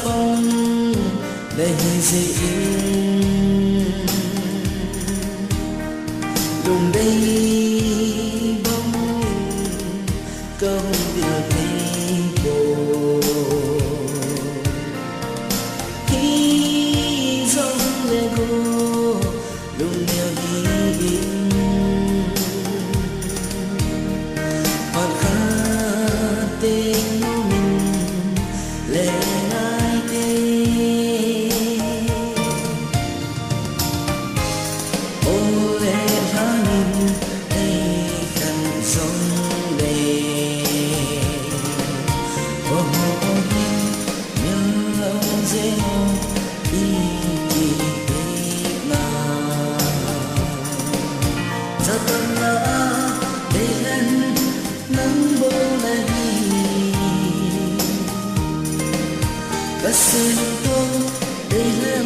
bông để gì lùng đây bông câu điều thấy cô khi dòng lệ cô lùng điều đi hoặc khát tình mình lệ ai tê ô lệ ra nhìn thấy khăn dòng lệ ô ô nhớ lâu dễ đi đi mà ra tâm là để lên nắng bố này Kasih itu dalam